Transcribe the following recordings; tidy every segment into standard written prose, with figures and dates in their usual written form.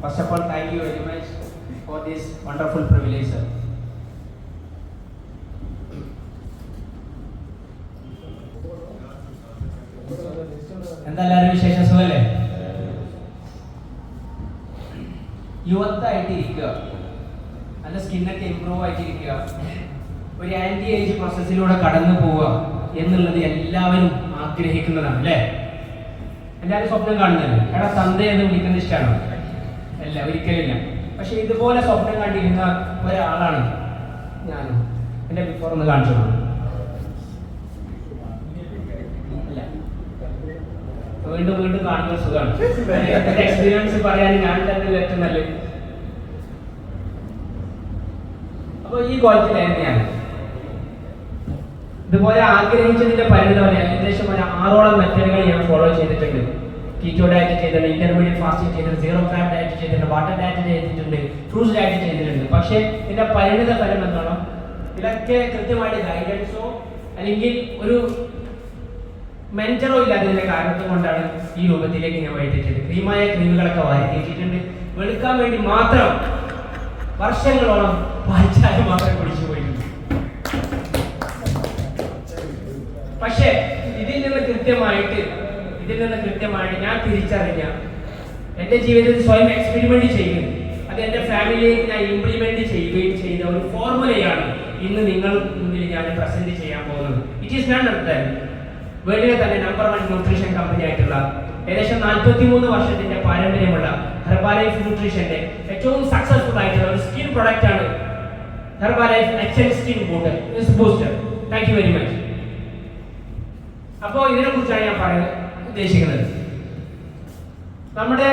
First of all, thank you very much for this wonderful privilege, sir. എന്താ എല്ലാവരും വിശേഷം? സുഖല്ലേ? യുവത്തായിട്ട് ഇരിക്കുക, നല്ല സ്കിന്നൊക്കെ ഇമ്പ്രൂവ് ആയിട്ടിരിക്കുക, ഒരു ആന്റി ഏജ് പ്രോസസ്സിലൂടെ കടന്നു പോവുക എന്നുള്ളത് എല്ലാവരും ആഗ്രഹിക്കുന്നതാണ് അല്ലേ? എല്ലാവരും സ്വപ്നം കാണുന്നത്. എടാ തന്തേ എന്ന് വിളിക്കുന്നത് ഇഷ്ടമാണോ? അല്ല, ഒരിക്കലില്ല. പക്ഷെ ഇതുപോലെ സ്വപ്നം കണ്ടിരുന്ന ഒരാളാണ് ഞാനും. എൻ്റെ ബിഫോർ ഒന്ന് കാണിച്ചോളൂ. വീണ്ടും വീണ്ടും കാണുന്ന സുഖമാണ്. എക്സ്പീരിയൻസ് പറയാൻ ഞാൻ തന്നെ ഏറ്റവും നല്ലത്. അപ്പൊ ഈ കോളേജിലായിരുന്നു ഞാൻ. ഇതുപോലെ ആഗ്രഹിച്ചതിന്റെ പരിണിതം ഏകദേശം ഒരു 6ഓളം മെത്തേഡുകൾ ഞാൻ ഫോളോ ചെയ്തിട്ടുണ്ട്. കീറ്റോ ഡയറ്റ് ചെയ്തിട്ടുണ്ട്, ഇന്റർമീഡിയറ്റ് ഫാസ്റ്റിംഗ് ചെയ്തിട്ടുണ്ട്, സീറോ ഫാറ്റ് ഡയറ്റ് ചെയ്തിട്ടുണ്ട്, വാട്ടർ ഡയറ്റ് ചെയ്തിട്ടുണ്ട്, ഫ്രൂട്ട്സ് ഡയറ്റ് ചെയ്തിട്ടുണ്ട്. പക്ഷേ ഇതിന്റെ പരിണിത ഫലം എന്താണോ? ഇതൊക്കെ കൃത്യമായിട്ട് ഗൈഡൻസോ അല്ലെങ്കിൽ ഒരു മെന്ററോ ഇല്ലാത്തതിന്റെ കാരണത്തെ കൊണ്ടാണ് ഈ രൂപത്തിലേക്ക് ഞാൻ വഴിതെറ്റത്. ക്രീമായ ക്രീമുകളൊക്കെ വാരി തീറ്റിട്ടുണ്ട്. വെളുക്കാൻ വേണ്ടി മാത്രം വർഷങ്ങളോളം പാൽച്ചായ മാത്രം കുടിച്ചു പോയിട്ടുണ്ട്. പക്ഷേ ഇതിൽ നിന്ന് കൃത്യമായിട്ട് ഞാൻ തിരിച്ചറിഞ്ഞ എൻ്റെ ജീവിതത്തിൽ സ്വയം എക്സ്പെരിമെന്റ് ചെയ്യുന്നു. അത് എൻ്റെ ഫാമിലിയിലേക്ക് ഞാൻ ഇംപ്ലിമെന്റ് ചെയ്യുകയും ചെയ്ത ഒരു ഫോർമുലയാണ് ഇന്ന് നിങ്ങൾ മുന്നിൽ ഞാൻ പ്രസന്റ് ചെയ്യാൻ പോകുന്നത്. ഇറ്റ് ഈസ് നോട്ട് ദാറ്റ് വേൾഡിലെ തന്നെ നമ്പർ 1 ന്യൂട്രീഷൻ കമ്പനി ആയിട്ടുള്ള ഏകദേശം 43 വർഷത്തിന്റെ പാരമ്പര്യമുള്ള ഹെർബാലൈഫ് ന്യൂട്രീഷന്റെ ഏറ്റവും സക്സസ്ഫുൾ ആയിട്ടുള്ള ഒരു സ്കിൻ പ്രൊഡക്റ്റ് ആണ് Herbalife essence skin booster. Thank you very much. അപ്പോൾ ഇതിനെ കുറിച്ചാണ് ഞാൻ പറയാൻ ഉദ്ദേശിക്കുന്നത്. നമ്മുടെ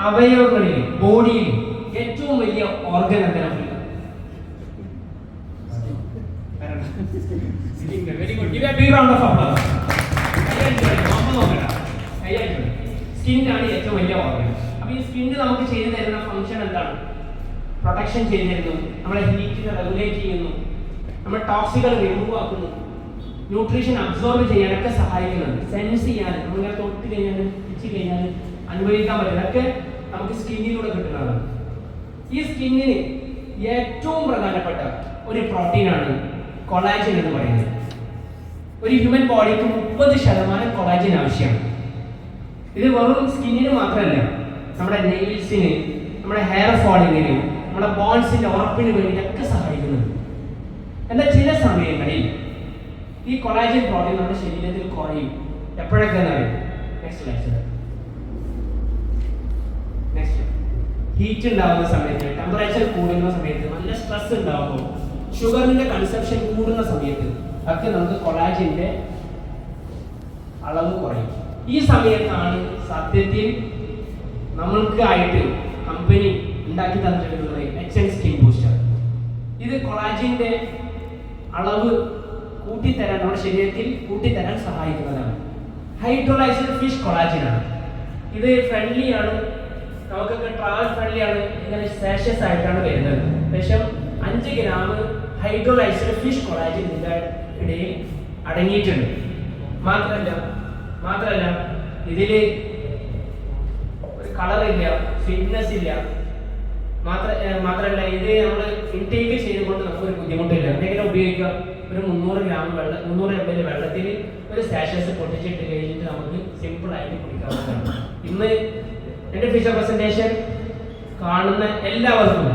അവയവങ്ങളിൽ, ബോഡിയിൽ ഏറ്റവും വലിയ ഓർഗൻ എന്താണ്? Very good. Give a big round of applause. സ്കിന്നാണ് ഏറ്റവും വലിയ ഓർഗൻ. അപ്പൊ ഈ സ്കിന്ന് നമുക്ക് ചെയ്തു തരുന്ന ഫംഗ്ഷൻ എന്താണ്? പ്രൊട്ടക്ഷൻ ചെയ്തു തരുന്നു, നമ്മളെ ഹീറ്റിനെ റെഗുലേറ്റ് ചെയ്യുന്നു, നമ്മുടെ ടോക്സികൾ റിമൂവ് ആക്കുന്നു, ന്യൂട്രീഷൻ അബ്സോർബ് ചെയ്യാനൊക്കെ സഹായിക്കുന്നുണ്ട്. സെൻസ് ചെയ്യാൻ, നമ്മളിങ്ങനെ തൊട്ട് കഴിഞ്ഞാൽ പിച്ച് കഴിഞ്ഞാൽ അനുഭവിക്കാൻ പറ്റുന്നതൊക്കെ നമുക്ക് സ്കിന്നിലൂടെ കിട്ടുന്നതാണ്. ഈ സ്കിന്നിന് ഏറ്റവും പ്രധാനപ്പെട്ട ഒരു പ്രോട്ടീനാണ് കൊളാജൻ എന്ന് പറയുന്നത്. ഒരു ഹ്യൂമൻ ബോഡിക്ക് 30% കൊളാജൻ ആവശ്യമാണ്. ഇത് വെറും സ്കിന്നിന് മാത്രമല്ല, നമ്മുടെ നെയിൽസിന്, നമ്മുടെ ഹെയർ ഫോളിങ്ങിന്, നമ്മുടെ ബോൺസിന്റെ ഉറപ്പിന് വേണ്ടിയൊക്കെ സഹായിക്കുന്നുണ്ട്. എന്നാൽ ചില സമയങ്ങളിൽ ഈ കൊളാജൻ പ്രോട്ടീൻ നമ്മുടെ ശരീരത്തിൽ കുറയും. എപ്പോഴൊക്കെ അറിയാം? ഹീറ്റ് ഉണ്ടാവുന്ന സമയത്ത്, ടെമ്പറേച്ചർ കൂടുന്ന സമയത്ത്, നല്ല സ്ട്രെസ് ഉണ്ടാവുമ്പോൾ, ഷുഗറിന്റെ കൺസപ്ഷൻ കൂടുന്ന സമയത്ത് ഒക്കെ നമുക്ക് കൊളാജന്റെ അളവ് കുറയും. ഈ സമയത്താണ് സത്യത്തിൽ നമ്മൾക്കായിട്ട് കമ്പനി ഉണ്ടാക്കി തന്നിട്ടുള്ളത് എക്സെൻസ് സ്കിൻ ബൂസ്റ്റർ. ഇത് കൊളാജിന്റെ അളവ് കൂട്ടിത്തരാൻ, നമ്മുടെ ശരീരത്തിൽ കൂട്ടിത്തരാൻ സഹായിക്കുന്നതാണ്. ഹൈഡ്രോളൈസ്ഡ് ഫിഷ് കൊളാജിനാണ്. ഇത് ഫ്രണ്ട്ലി ആണ്, നമുക്കൊക്കെ ട്രാവൽ ഫ്രണ്ട്ലി ആണ്. ഇങ്ങനെ സാഷസ് ആയിട്ടാണ് വരുന്നത്. ഏകദേശം 5 ഗ്രാം ഹൈഡ്രോളൈസ്ഡ് ഫിഷ് കൊളാജിൻ ഇതിന്റെ ഇടയിൽ അടങ്ങിയിട്ടുണ്ട്. മാത്രമല്ല ഇതില് ഒരു കളറില്ല, ഫിറ്റ്നസ് ഇല്ല. മാത്രമല്ല ഇത് നമ്മൾ ഇൻടേക്ക് ചെയ്തുകൊണ്ട് നമുക്കൊരു ബുദ്ധിമുട്ടില്ല. എന്തെങ്കിലും ഉപയോഗിക്കാം. ഒരു 300 ഗ്രാം 300 ml വെള്ളത്തിൽ ഒരു സാഷസ് പൊട്ടിച്ചിട്ട് കഴിഞ്ഞിട്ട് നമുക്ക് സിമ്പിൾ ആയിട്ട് കുടിക്കാവുന്നതാണ്. ഇന്ന് എൻ്റെ ഫിഷർ പ്രസന്റേഷൻ കാണുന്ന എല്ലാവർക്കും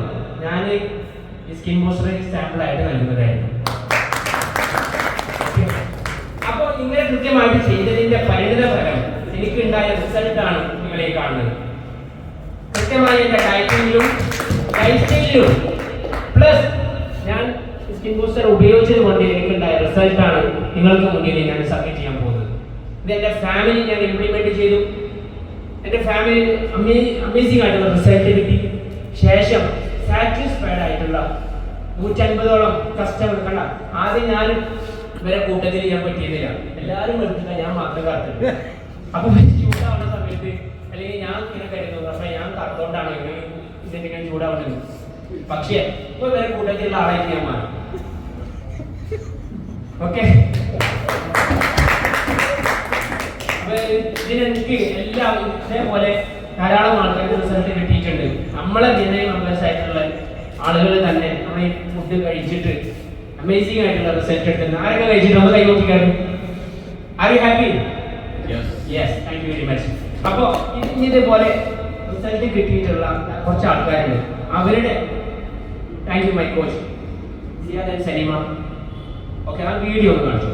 ഞാൻ ഈ സ്കിൻ ബൂസ്റ്റർ സാമ്പിൾ ആയിട്ട് നൽകുന്നതായിരുന്നു. അപ്പോൾ ഇങ്ങനെ കൃത്യമായിട്ട് ചെയ്തതിന്റെ പരിണിത ഫലം എനിക്കുണ്ടായ റിസൾട്ടാണ് നിങ്ങളെ കാണുന്നത്. കൃത്യമായി എൻ്റെ ഡയറ്റിങ്ങിലും ലൈഫ് സ്റ്റൈലിലും പ്ലസ് ഞാൻ സ്കിൻ ബൂസ്റ്റർ ഉപയോഗിച്ചത് കൊണ്ട് എനിക്കുണ്ടായ റിസൾട്ടാണ് നിങ്ങൾക്ക് മുന്നിൽ ഞാൻ സബ്മിറ്റ് ചെയ്യാൻ പോകുന്നത്. ഇത് എൻ്റെ ഫാമിലി ഞാൻ ഇംപ്ലിമെന്റ് ചെയ്തു. എൻ്റെ ഫാമിലി അമേസിംഗ് ആയിട്ടുള്ള റിസൾട്ട് കിട്ടി. ശേഷം സാറ്റിസ്ഫൈഡ് ആയിട്ടുള്ള 150ഓളം കസ്റ്റമർ കണ്ട. ആദ്യം ഞാൻ ഇവരെ കൂട്ടത്തിൽ ഞാൻ പറ്റിയിരുന്നില്ല, എല്ലാവരും എടുത്തില്ല, ഞാൻ മാത്രം കറുത്തില്ല. അപ്പൊ ചൂടാവുന്ന സമയത്ത് അല്ലെങ്കിൽ ഞാൻ ഇങ്ങനെ കരുതുന്നു, പക്ഷെ ഞാൻ കറുത്തോണ്ടാണ് ഇതെങ്ങനെ ചൂടാവുന്നത്. പക്ഷേ ഇപ്പൊ ഇവരെ കൂട്ടത്തിലുള്ള ആളായിട്ട് ഞാൻ മാറി. ഓക്കെ, അപ്പൊ ഇതിനെനിക്ക് എല്ലാം ഇതേപോലെ ധാരാളം ആൾക്കാർക്ക് റിസൾട്ട് കിട്ടിയിട്ടുണ്ട്. നമ്മളെ DNA മെമ്പേഴ്സ് ആയിട്ടുള്ള ആളുകൾ തന്നെ നമ്മൾ ഈ ഫുഡ് കഴിച്ചിട്ട് അമേസിംഗ് ആയിട്ടുള്ള റിസൾട്ട് എടുത്തിട്ടുണ്ട്. ആരൊക്കെ കഴിച്ചിട്ട് ഒന്ന് കൈ നോക്കിക്കാണ്. Are you happy? Yes, thank you very much. അപ്പോൾ ഇതേപോലെ റിസൾട്ട് കിട്ടിയിട്ടുള്ള കുറച്ച് ആൾക്കാരുണ്ട്. അവരുടെ thank you my coach Siyad and Saleema. Okay, ആ വീഡിയോ ഒന്ന് കാണിച്ചു.